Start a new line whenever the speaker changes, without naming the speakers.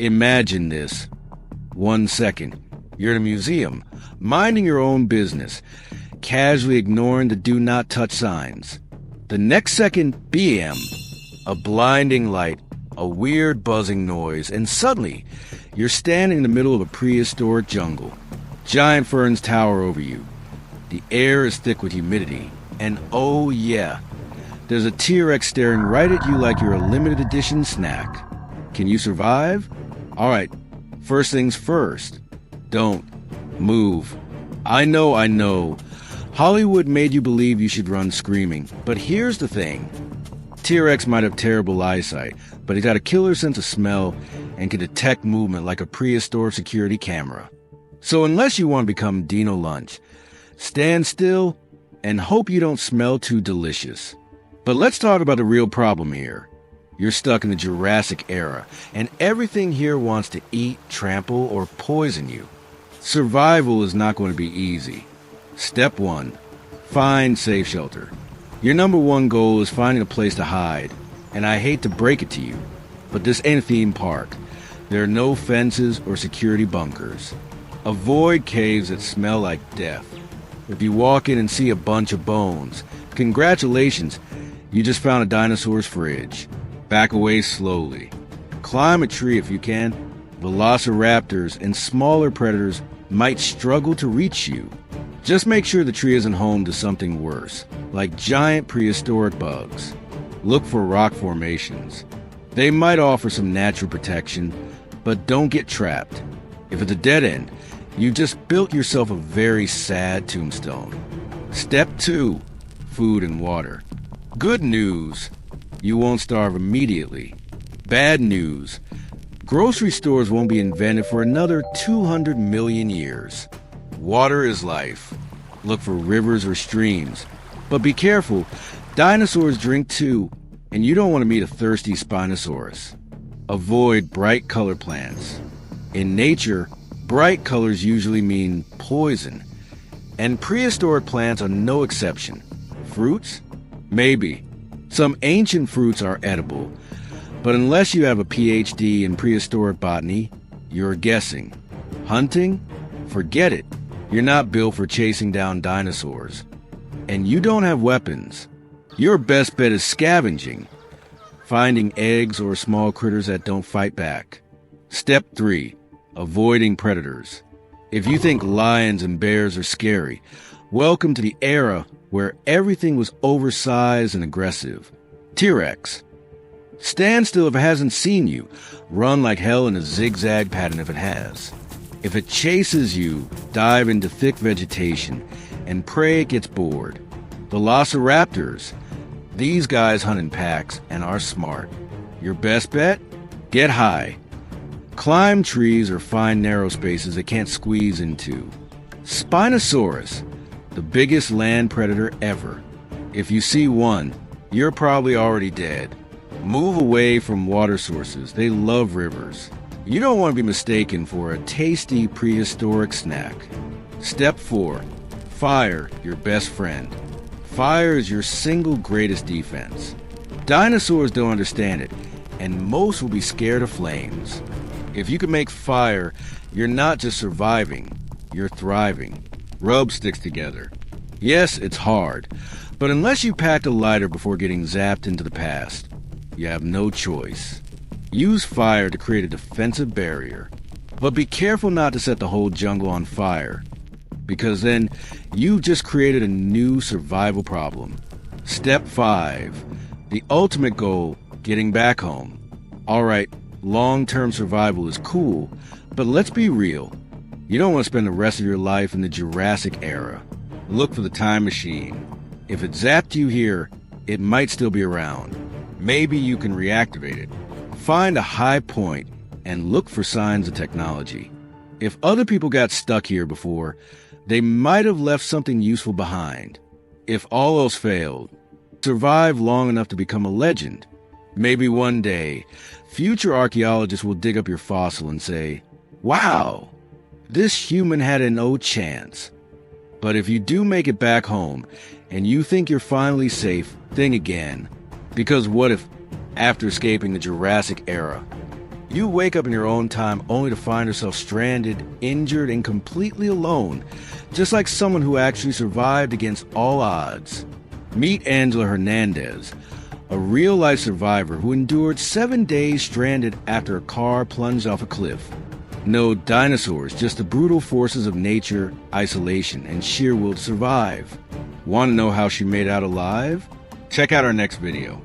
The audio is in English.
Imagine this. 1 second, you're in a museum, minding your own business, casually ignoring the do not touch signs. The next second, BM, a blinding light, a weird buzzing noise, and suddenly, you're standing in the middle of a prehistoric jungle. Giant ferns tower over you. The air is thick with humidity, and oh yeah, there's a T-Rex staring right at you like you're a limited edition snack. Can you survive? Alright, first things first. Don't move. I know. Hollywood made you believe you should run screaming, but here's the thing. T-Rex might have terrible eyesight, but he's got a killer sense of smell and can detect movement like a prehistoric security camera. So unless you want to become Dino Lunch, stand still and hope you don't smell too delicious. But let's talk about the real problem here. You're stuck in the Jurassic era, and everything here wants to eat, trample, or poison you. Survival is not going to be easy. Step 1. Find safe shelter. Your number one goal is finding a place to hide, and I hate to break it to you, but this ain't a theme park. There are no fences or security bunkers. Avoid caves that smell like death. If you walk in and see a bunch of bones, congratulations, you just found a dinosaur's fridge. Back away slowly. Climb a tree if you can. Velociraptors and smaller predators might struggle to reach you. Just make sure the tree isn't home to something worse, like giant prehistoric bugs. Look for rock formations. They might offer some natural protection, but don't get trapped. If it's a dead end, you just built yourself a very sad tombstone. Step 2. Food and water. Good news. You won't starve immediately. Bad news. Grocery stores won't be invented for another 200 million years. Water is life. Look for rivers or streams. But be careful. Dinosaurs drink too, and you don't want to meet a thirsty Spinosaurus. Avoid bright color plants. In nature, bright colors usually mean poison, and prehistoric plants are no exception. Fruits? Maybe. Some ancient fruits are edible, but unless you have a PhD in prehistoric botany, you're guessing. Hunting? Forget it. You're not built for chasing down dinosaurs. And you don't have weapons. Your best bet is scavenging, finding eggs or small critters that don't fight back. Step 3. Avoiding predators. If you think lions and bears are scary, welcome to the era where everything was oversized and aggressive. T-Rex. Stand still if it hasn't seen you. Run like hell in a zigzag pattern if it has. If it chases you, dive into thick vegetation and pray it gets bored. Velociraptors. These guys hunt in packs and are smart. Your best bet? Get high. Climb trees or find narrow spaces it can't squeeze into. Spinosaurus. The biggest land predator ever. If you see one, you're probably already dead. Move away from water sources. They love rivers. You don't want to be mistaken for a tasty prehistoric snack. Step 4. Fire, your best friend. Fire is your single greatest defense. Dinosaurs don't understand it, and most will be scared of flames. If you can make fire, you're not just surviving, you're thriving. Rub sticks together. Yes, it's hard, but unless you pack a lighter before getting zapped into the past, you have no choice. Use fire to create a defensive barrier, but be careful not to set the whole jungle on fire, because then you've just created a new survival problem. Step 5. The ultimate goal, getting back home. Alright, long-term survival is cool, but let's be real. You don't want to spend the rest of your life in the Jurassic era. Look for the time machine. If it zapped you here, it might still be around. Maybe you can reactivate it. Find a high point and look for signs of technology. If other people got stuck here before, they might have left something useful behind. If all else failed, survive long enough to become a legend. Maybe one day, future archaeologists will dig up your fossil and say, "Wow, this human had an no chance." But if you do make it back home and you think you're finally safe, think again. Because what if, after escaping the Jurassic era, You wake up in your own time only to find yourself stranded, injured, and completely alone, just like someone who actually survived against all odds. Meet Angela Hernandez, a real-life survivor who endured 7 days stranded after a car plunged off a cliff. No dinosaurs, just the brutal forces of nature, isolation, and sheer will to survive. Want to know how she made it out alive? Check out our next video.